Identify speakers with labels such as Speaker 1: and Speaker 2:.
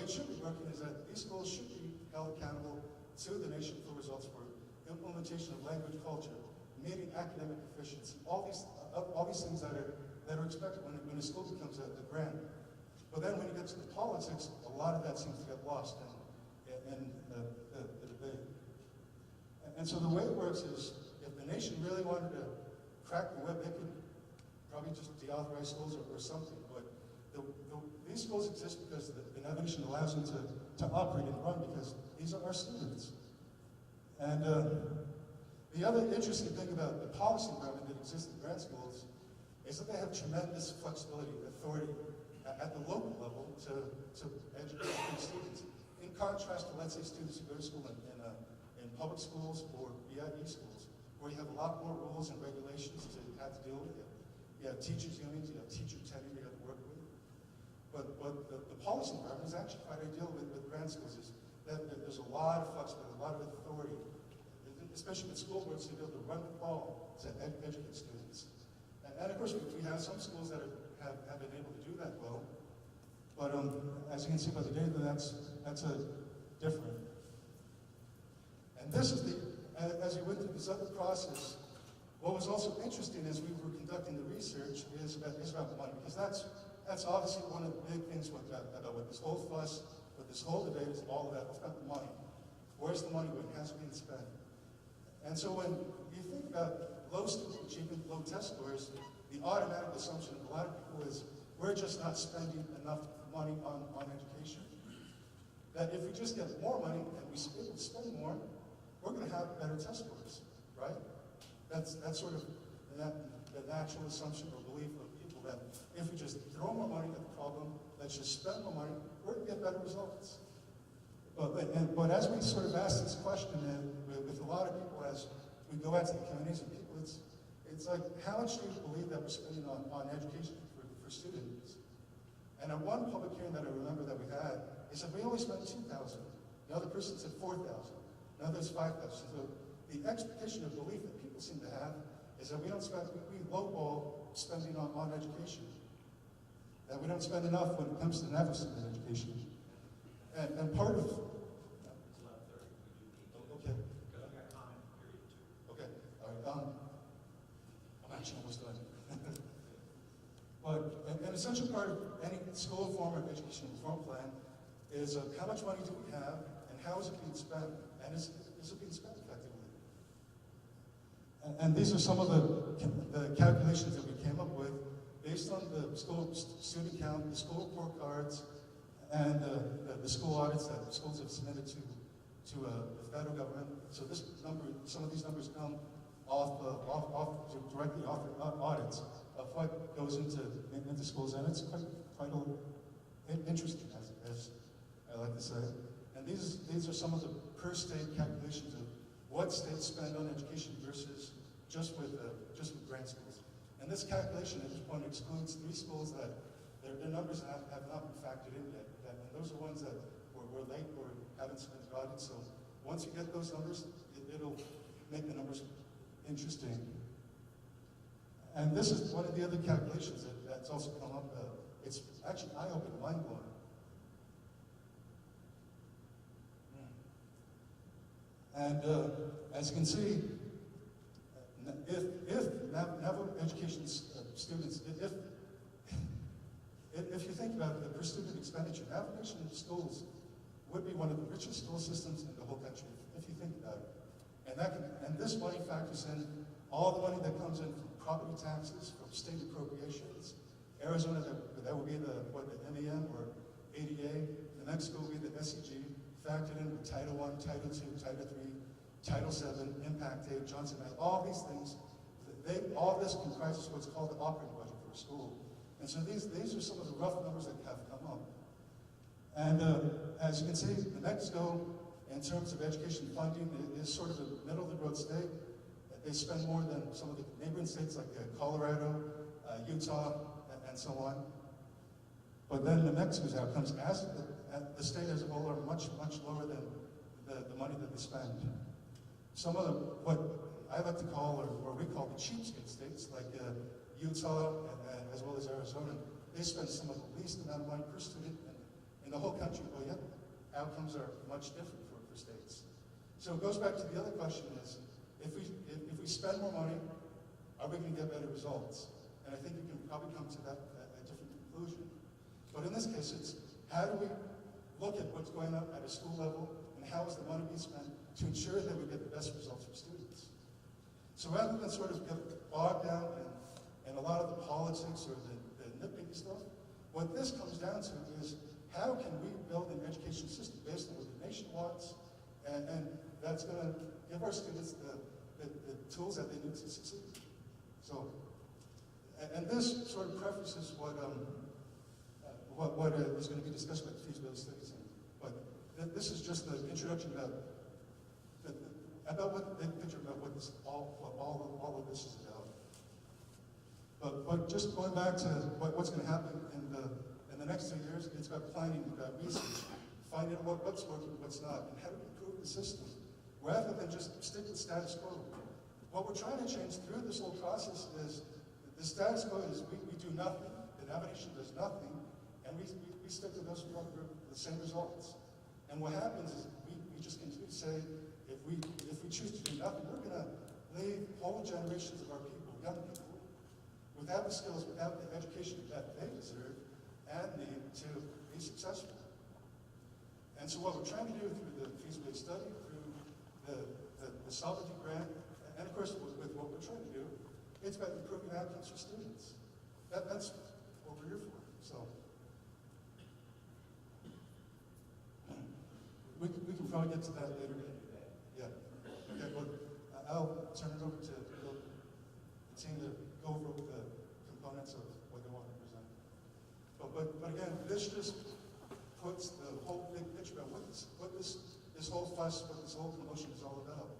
Speaker 1: it should be working is that these schools should be held accountable to the nation for results for implementation of language culture, meeting academic efficiency, all these things that are expected when a school becomes a grant. But then when you get to the politics, a lot of that seems to get lost in the debate. And so the way it works is, if the nation really wanted to crack the whip, they could probably just deauthorize schools or something. But these schools exist because the nation allows them to operate and run, because these are our students. And the other interesting thing about the policy environment that exists in grant schools is that they have tremendous flexibility, authority at the local level to educate students. In contrast to, let's say, students who go to school in public schools or BIE schools, where you have a lot more rules and regulations to have to deal with. You have teachers' unions, you have teacher tenure you have to work with. But the policy environment is actually quite ideal with grant schools. Is that there's a lot of flexibility, a lot of authority, especially with school boards to be able to run the ball to educate students. And of course, we have some schools that have been able to do that well. But as you can see by the data, that's a different. And this is as we went through this other process, what was also interesting as we were conducting the research is about money, because that's obviously one of the big things with this whole fuss, with this whole debate is all about the money. Where's the money when it has been spent? And so when you think about low student achievement, low test scores, the automatic assumption of a lot of people is we're just not spending enough money on education. That if we just get more money and we spend more, we're going to have better test scores, right? That's sort of the natural assumption or belief of people, that if we just throw more money at the problem, let's just spend more money, we're going to get better results. But as we sort of ask this question with a lot of people as we go out to the communities and people, it's like, how much do you believe that we're spending on education for students? And at one public hearing that I remember that we had, they said, we only spent $2,000. The other person said $4,000. Another's $5,000. So the expectation of belief that people seem to have is that we lowball spending on education. That we don't spend enough when it comes to never spending education. And part of... Okay. Okay. All right. I'm actually almost done. But an essential part of any school form of education reform plan is how much money do we have, and how is it being spent, and is it being spent effectively? And these are some of the calculations that we came up with based on the school student count, the school report cards, and the school audits that schools have submitted to the federal government. So some of these numbers come directly off audits of what goes into schools, and it's quite interesting, as I like to say. And these are some of the per state calculations of what states spend on education versus just with grant schools. And this calculation at this point excludes 3 schools that their numbers have not been factored in yet. And those are ones that were late or haven't submitted audits. So once you get those numbers, it'll make the numbers interesting. And this is one of the other calculations that's also come up. It's actually eye-opening, mind-blowing. And as you can see, if naval education students, if you think about the per student expenditure, navigation schools would be one of the richest school systems in the whole country, if you think about it. And this money factors in all the money that comes in from property taxes, from state appropriations. Arizona, that would be the MEM or ADA. New Mexico would be the SEG, factored in with Title I, Title II, Title III, Title VII, Impact Aid, Johnson Act, all these things. All this comprises what's called the operating budget for a school. And so these are some of the rough numbers that have come up. And as you can see, New Mexico, in terms of education funding, is sort of a middle-of-the-road state. They spend more than some of the neighboring states like Colorado, Utah, and so on. But then New Mexico's outcomes, as the state as a whole, are much, much lower than the money that they spend. Some of what I like to call, or we call the cheapskate states, like Utah, as well as Arizona, they spend some of the least amount of money per student in the whole country, but yet outcomes are much different for states. So it goes back to the other question is, if we spend more money, are we going to get better results? And I think you can probably come to that a different conclusion. But in this case, it's how do we look at what's going on at a school level and how is the money being spent to ensure that we get the best results for students. So rather than sort of get bogged down in a lot of the politics or the nitpicky stuff, what this comes down to is how can we build an education system based on what the nation wants, and that's going to give our students the tools that they need to succeed. So, and this sort of prefaces what is going to be discussed by the feasibility studies. But this is just the introduction about what the big picture about what all of this is about. But just going back to what's going to happen in the next 2 years, it's about planning, about research, finding out what's working, what's not, and how to improve the system, rather than just stick with status quo. What we're trying to change through this whole process is the status quo is we do nothing, the navigation does nothing, and we stick to those the same results. And what happens is we just continue to say, if we choose to do nothing, we're going to leave whole generations of our people, young people, without the skills, without the education that they deserve and need to be successful. And so what we're trying to do through the feasibility study, through the sovereignty grant, and of course with what we're trying to do, it's about improving outcomes for students. That's what we're here for. So we can probably get to that later. Yeah. Okay, well, I'll turn it over to the team to go over the components of what they want to present. But again, this just puts the whole big picture about what this whole fuss, what this whole commotion is all about.